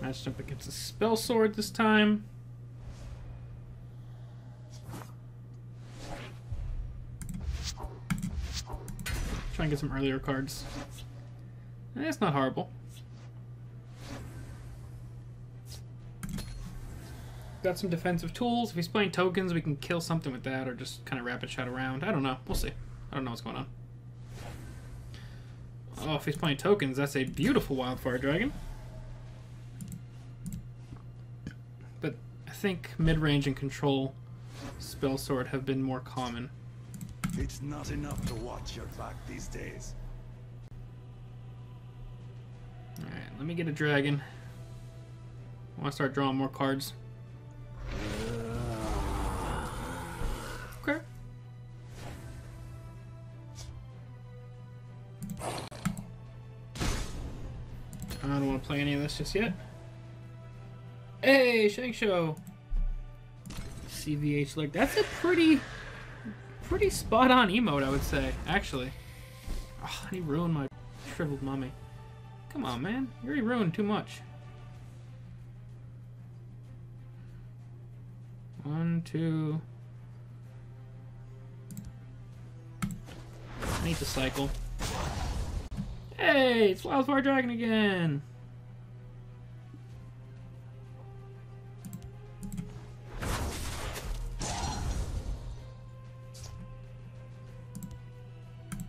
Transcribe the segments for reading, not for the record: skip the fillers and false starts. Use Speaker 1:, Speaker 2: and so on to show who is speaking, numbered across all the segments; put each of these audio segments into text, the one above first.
Speaker 1: Matched up against a spell sword this time. Try and get some earlier cards. It's not horrible. Got some defensive tools. If he's playing tokens, we can kill something with that or just kind of rapid shot around. I don't know. We'll see. I don't know what's going on. Oh, if he's playing tokens, that's a beautiful Wildfire Dragon. But I think mid-range and control spell sword have been more common.
Speaker 2: It's not enough to watch your back these days.
Speaker 1: Alright, let me get a dragon. I want to start drawing more cards. Okay. I don't want to play any of this just yet. Hey, Shank Show! CVH, like, that's a pretty spot-on emote, I would say, actually. Oh, he ruined my shriveled mummy. Come on, man. You already ruined too much. 1, 2... I need to cycle. Hey, it's Wildfire Dragon again!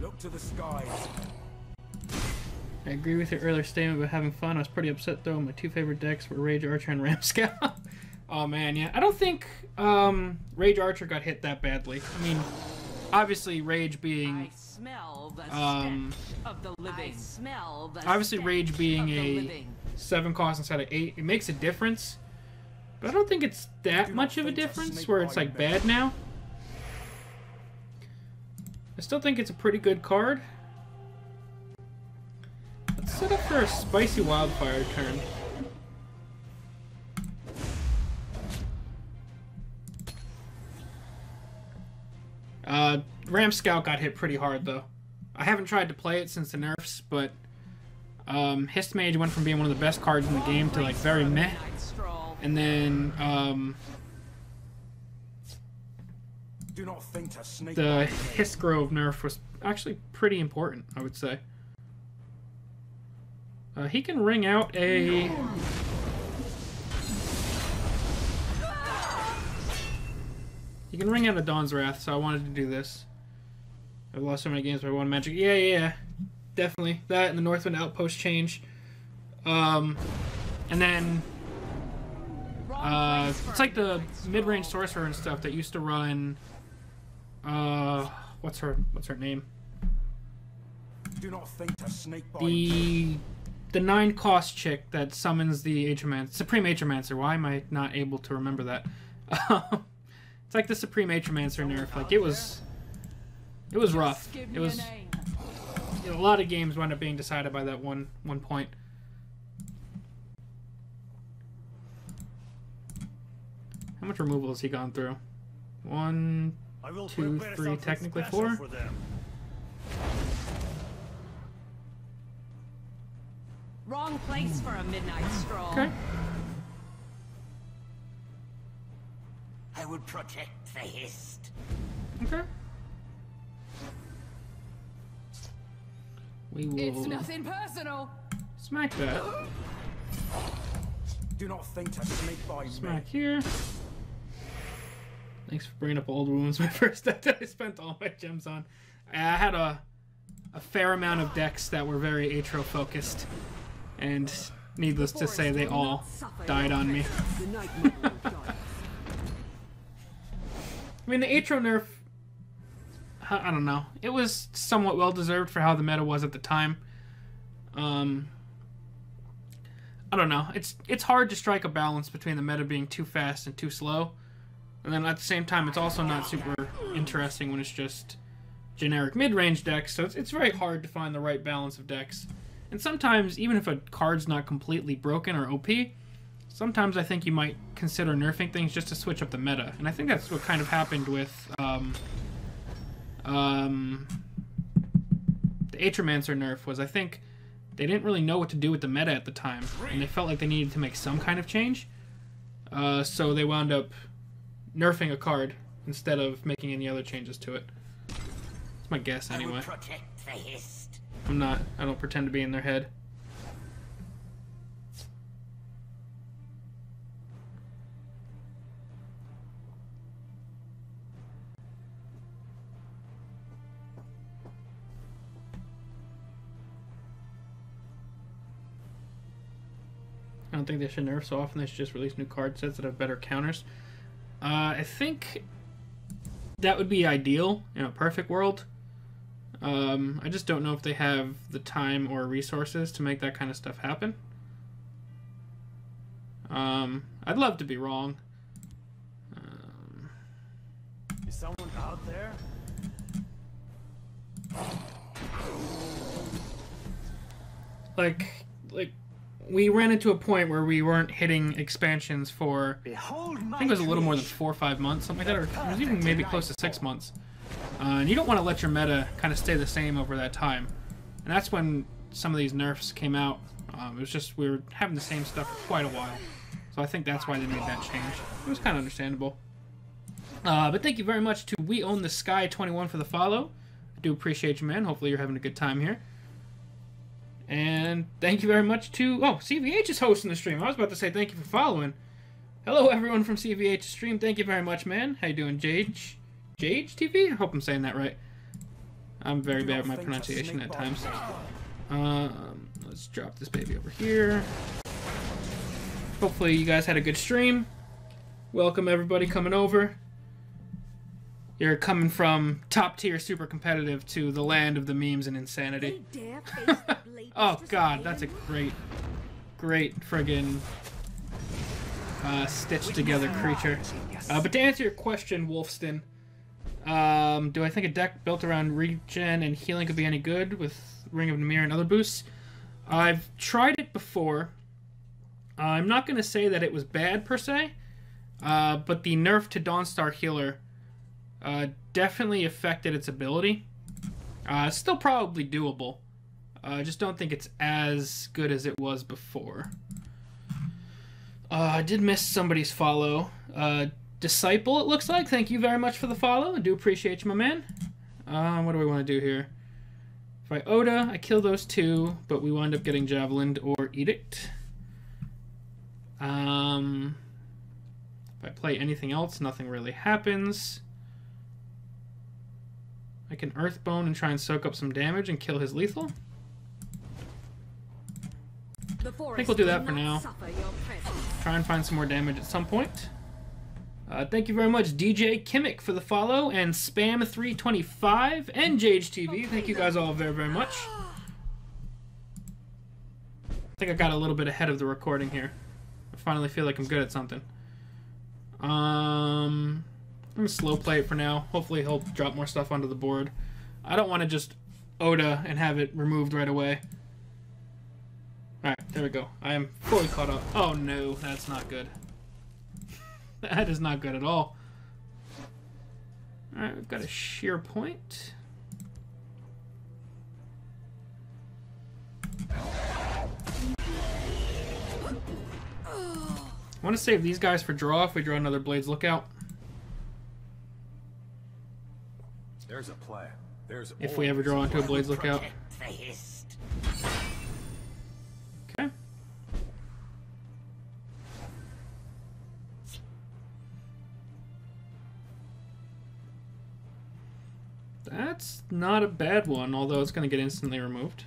Speaker 2: Look to the skies.
Speaker 1: I agree with your earlier statement about having fun. I was pretty upset though. My two favorite decks were Rage Archer and Ram Scout. Oh man, yeah. I don't think Rage Archer got hit that badly. I mean, obviously Rage being obviously Rage being a 7 cost instead of 8, it makes a difference. But I don't think it's that much of a difference where it's like bad now. I still think it's a pretty good card. Let's set up for a spicy Wildfire turn. Ram Scout got hit pretty hard though. I haven't tried to play it since the nerfs, but Histmage went from being one of the best cards in the game to like very meh. And then the Histgrove nerf was actually pretty important, I would say. He can ring out a... He can ring out a Dawn's Wrath, so I wanted to do this. I've lost so many games by one magic. Yeah. Definitely. That and the Northwind Outpost change. And then... it's like the mid-range sorcerer and stuff that used to run... what's her name?
Speaker 2: Do not think to snake
Speaker 1: The 9-cost chick that summons the Supreme Atromancer. Why am I not able to remember that? It's like the Supreme Atromancer nerf. Like it was rough. It was a lot of games wound up being decided by that one point. How much removal has he gone through? 1, 2, 3, technically 4.
Speaker 3: Wrong place for a midnight stroll.
Speaker 1: Okay.
Speaker 4: I would protect the Hist.
Speaker 1: Okay. We will...
Speaker 3: It's nothing personal.
Speaker 1: Smack that.
Speaker 2: Do not think to snake by
Speaker 1: Smack here. Thanks for bringing up old wounds. My first deck that I spent all my gems on. I had a fair amount of decks that were very Atro focused, and needless to say, they all died on me. I mean, the Atro nerf, I don't know. It was somewhat well-deserved for how the meta was at the time. I don't know. It's hard to strike a balance between the meta being too fast and too slow. And then at the same time, it's also not super interesting when it's just generic mid-range decks. So it's very hard to find the right balance of decks. And sometimes, even if a card's not completely broken or OP, sometimes I think you might consider nerfing things just to switch up the meta. And I think that's what kind of happened with the Atromancer nerf. Was I think they didn't really know what to do with the meta at the time, and they felt like they needed to make some kind of change. So they wound up nerfing a card instead of making any other changes to it. That's my guess, anyway.
Speaker 4: I will protect the Hist.
Speaker 1: I don't pretend to be in their head. I don't think they should nerf so often. They should just release new card sets that have better counters. I think that would be ideal in a perfect world. I just don't know if they have the time or resources to make that kind of stuff happen. I'd love to be wrong.
Speaker 2: Is someone out there?
Speaker 1: Like we ran into a point where we weren't hitting expansions for, I think it was a little more than 4 or 5 months, something like that, or it was even maybe close to 6 months. And you don't want to let your meta kind of stay the same over that time. And that's when some of these nerfs came out. It was just, we were having the same stuff for quite a while. So I think that's why they made that change. It was kind of understandable. But thank you very much to We Own the Sky 21 for the follow. I do appreciate you, man. Hopefully you're having a good time here. And thank you very much to... Oh, CVH is hosting the stream. I was about to say thank you for following. Hello, everyone from CVH's stream. Thank you very much, man. How you doing, Jage TV? I hope I'm saying that right. I'm very bad at my pronunciation at times. Let's drop this baby over here. Hopefully you guys had a good stream. Welcome, everybody coming over. You're coming from top tier super competitive to the land of the memes and insanity. Oh god, that's a great friggin' stitched together creature. But to answer your question, Wolfston, do I think a deck built around regen and healing could be any good with Ring of Nimir and other boosts? I've tried it before. I'm not going to say that it was bad per se, but the nerf to Dawnstar Healer definitely affected its ability. Still probably doable. I just don't think it's as good as it was before. I did miss somebody's follow. Disciple, it looks like. Thank you very much for the follow. I do appreciate you, my man. What do we want to do here? If I Oda, I kill those two, but we wind up getting Javelin or Edict. If I play anything else, nothing really happens. I can Earthbone and try and soak up some damage and kill his lethal. I think we'll do that for now. Try and find some more damage at some point. Thank you very much, DJ Kimmick, for the follow, and Spam325 and Jage TV. Thank you guys all very, very much. I think I got a little bit ahead of the recording here. I finally feel like I'm good at something. I'm going to slow play it for now. Hopefully he'll drop more stuff onto the board. I don't want to just Oda and have it removed right away. Alright, there we go. I am fully caught up. Oh no, that's not good. That is not good at all. Alright, we've got a sheer point. I want to save these guys for draw if we draw another Blade's Lookout.
Speaker 2: There's a plan. There's
Speaker 1: if we ever draw into a Blade's Lookout. Okay. That's not a bad one, although it's going to get instantly removed.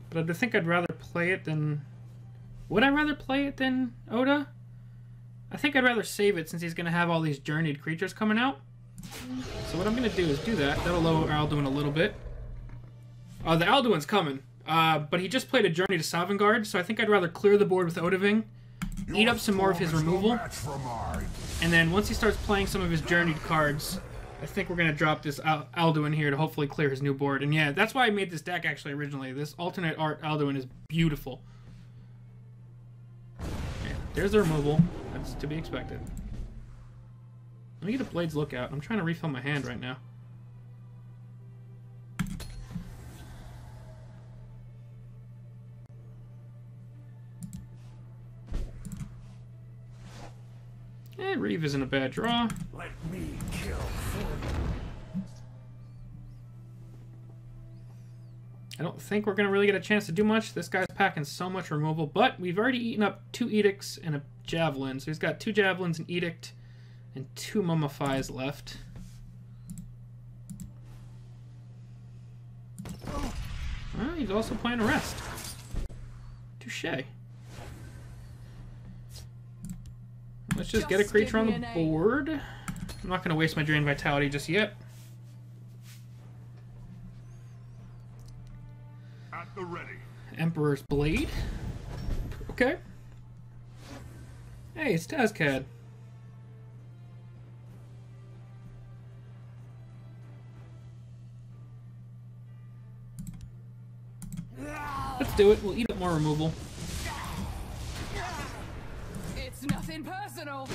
Speaker 1: But I think I'd rather play it than... Would I rather play it than Oda? I think I'd rather save it since he's going to have all these journeyed creatures coming out. So what I'm going to do is do that. That'll lower Alduin a little bit. The Alduin's coming. But he just played a Journey to Sovngarde, so I think I'd rather clear the board with Odahviing, eat up some more of his removal, and then once he starts playing some of his journeyed cards, I think we're going to drop this Alduin here to hopefully clear his new board. And yeah, that's why I made this deck actually originally. This alternate art Alduin is beautiful. Yeah, there's the removal. That's to be expected. Let me get a Blade's Lookout. I'm trying to refill my hand right now. Reeve isn't a bad draw.
Speaker 2: Let me kill for you.
Speaker 1: I don't think we're going to really get a chance to do much. This guy's packing so much removal, but we've already eaten up 2 Edicts and a Javelin. So he's got 2 Javelins, an Edict, and 2 Mummifies left. Well, he's also playing a rest. Touche. Let's just get a creature on the board. I'm not going to waste my Drain Vitality just yet.
Speaker 2: At the ready.
Speaker 1: Emperor's Blade. Okay. Hey, it's Tazcad. Let's do it. We'll eat up more removal.
Speaker 3: It's nothing personal.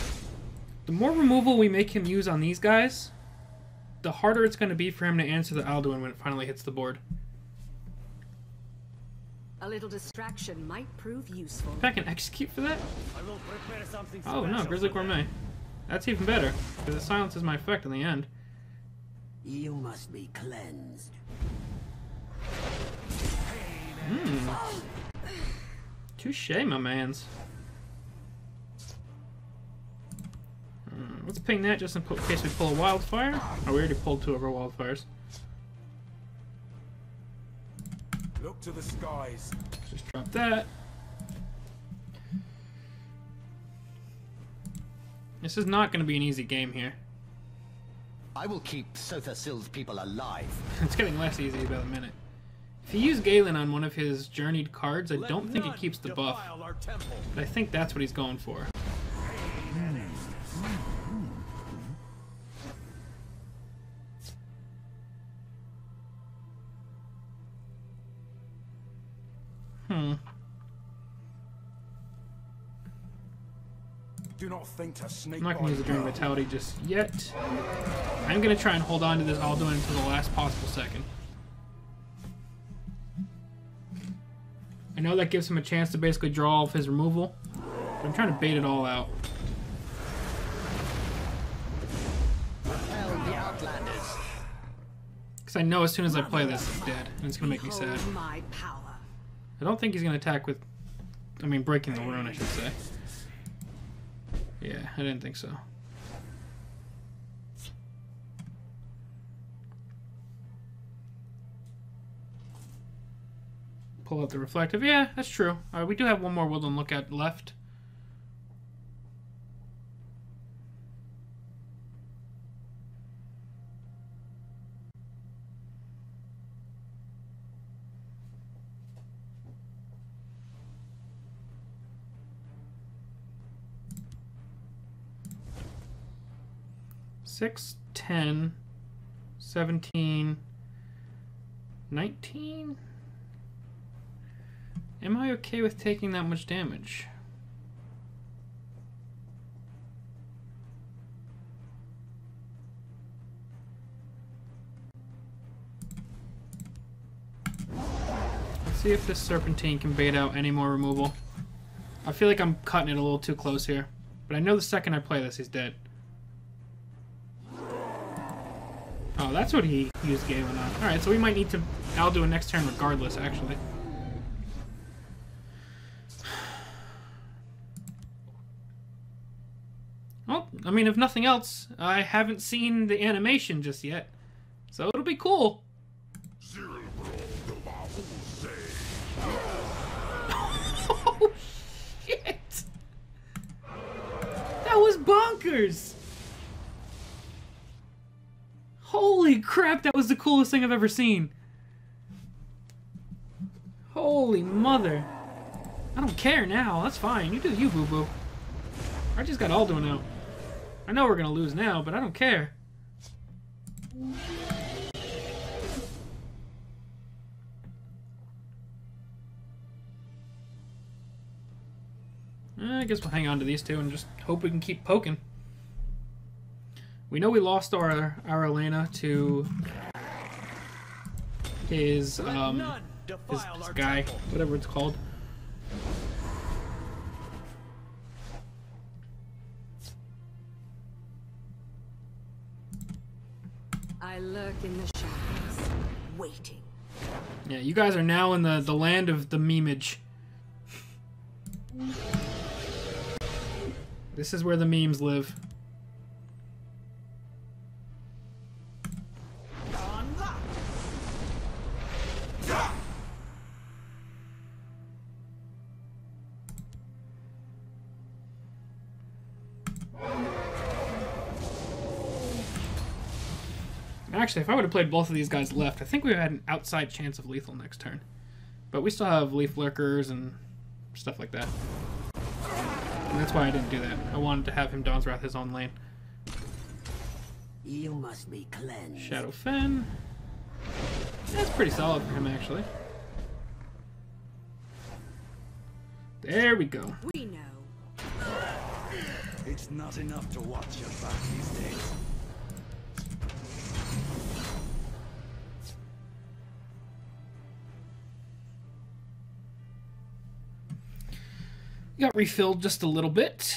Speaker 1: The more removal we make him use on these guys, the harder it's going to be for him to answer the Alduin when it finally hits the board.
Speaker 3: A little distraction might prove useful.
Speaker 1: If I can execute for that?
Speaker 2: I will prepare something
Speaker 1: Oh no,
Speaker 2: special
Speaker 1: Grizzly
Speaker 2: for them.
Speaker 1: Gourmet. That's even better, because it silences my effect in the end.
Speaker 4: You must be cleansed.
Speaker 1: Touche, my mans. Let's ping that just in case we pull a Wildfire. Oh, we already pulled 2 of our Wildfires.
Speaker 2: Look to the skies.
Speaker 1: Just drop that. This is not going to be an easy game here.
Speaker 5: I will keep Sothasil's people alive.
Speaker 1: It's getting less easy by the minute. If you use Galen on one of his journeyed cards, I don't think it keeps the buff. But I think that's what he's going for.
Speaker 2: Do not think to sneak
Speaker 1: I'm not going to use the Drain Vitality just yet. I'm going to try and hold on to this Alduin until the last possible second. I know that gives him a chance to basically draw all of his removal, but I'm trying to bait it all out.
Speaker 5: Repel the Outlanders.
Speaker 1: Because I know as soon as I play this, he's dead, and it's going to make me sad.
Speaker 3: Behold my power.
Speaker 1: I don't think he's going to attack with... I mean, breaking the rune, I should say. Yeah, I didn't think so. Pull out the reflective. Yeah, that's true. We do have one more Woodland Lookout left. Six, 10, 17, 19. Am I okay with taking that much damage? Let's see if this Serpentine can bait out any more removal. I feel like I'm cutting it a little too close here. But I know the second I play this, he's dead. Oh, that's what he used Galen on. Alright, so we might need to Alduin next turn regardless, actually. Well, I mean, if nothing else, I haven't seen the animation just yet. So it'll be cool. Oh, shit! That was bonkers! Holy crap, that was the coolest thing I've ever seen. Holy mother. I don't care now. That's fine. You do you, boo-boo. I just got Alduin out. I know we're going to lose now, but I don't care. I guess we'll hang on to these two and just hope we can keep poking. We know we lost our Elena to his guy, whatever it's called.
Speaker 3: I lurk in the shadows, waiting.
Speaker 1: Yeah, you guys are now in the land of the memeage. This is where the memes live. Actually, if I would have played both of these guys left, I think we would have had an outside chance of lethal next turn. But we still have leaf lurkers and stuff like that. And that's why I didn't do that. I wanted to have him Dawn's Wrath his own lane.
Speaker 4: You must be cleansed.
Speaker 1: Shadow Fen. That's pretty solid for him, actually. There we go.
Speaker 3: We know.
Speaker 2: It's not enough to watch your back these days.
Speaker 1: Got refilled just a little bit.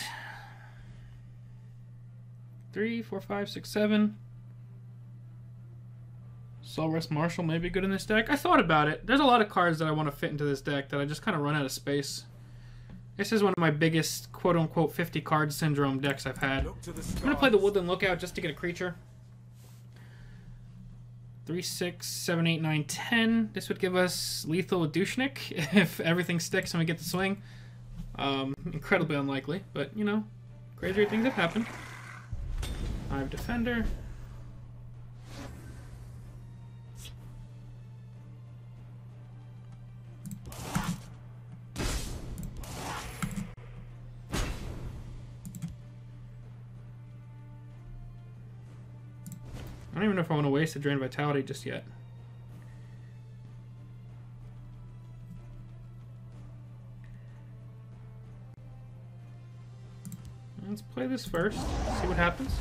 Speaker 1: 3, 4, 5, 6, 7. Soul Rest Marshal may be good in this deck. I thought about it. There's a lot of cards that I want to fit into this deck that I just kind of run out of space. This is one of my biggest quote-unquote 50 card syndrome decks I've had. I'm going to play the Woodland Lookout just to get a creature. 3, 6, 7, 8, 9, 10. This would give us lethal with Douchnik if everything sticks and we get the swing. Incredibly unlikely, but, you know, crazier things have happened. I have Defender. I don't even know if I want to waste a Drain Vitality just yet. Let's play this first, see what happens.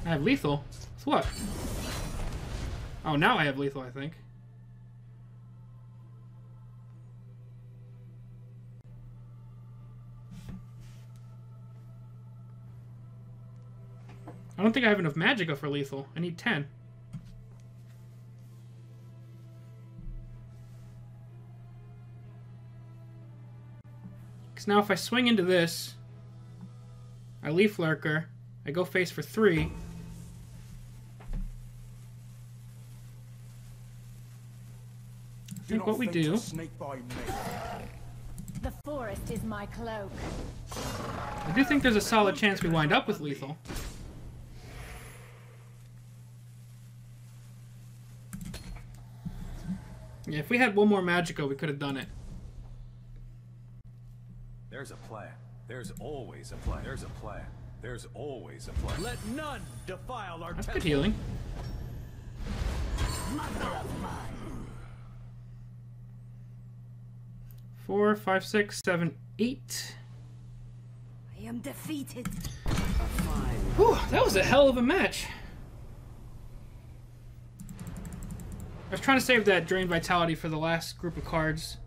Speaker 1: I have lethal. So what? Oh, now I have lethal, I think. I don't think I have enough Magicka for lethal. I need 10. Because now if I swing into this, I Leaf Lurker, I go face for 3. I think what we do...
Speaker 6: The forest is my cloak.
Speaker 1: I do think there's a solid chance we wind up with lethal. Yeah, if we had one more Magicka, we could have done it.
Speaker 7: There's a plan. There's always a plan. There's a plan. There's always a plan.
Speaker 2: Let none defile our
Speaker 1: That's
Speaker 2: temple.
Speaker 1: good healing.
Speaker 4: Mother of mine.
Speaker 1: 4, 5, 6, 7, 8.
Speaker 6: I am defeated.
Speaker 1: Whew, that was a hell of a match. I was trying to save that Drain Vitality for the last group of cards.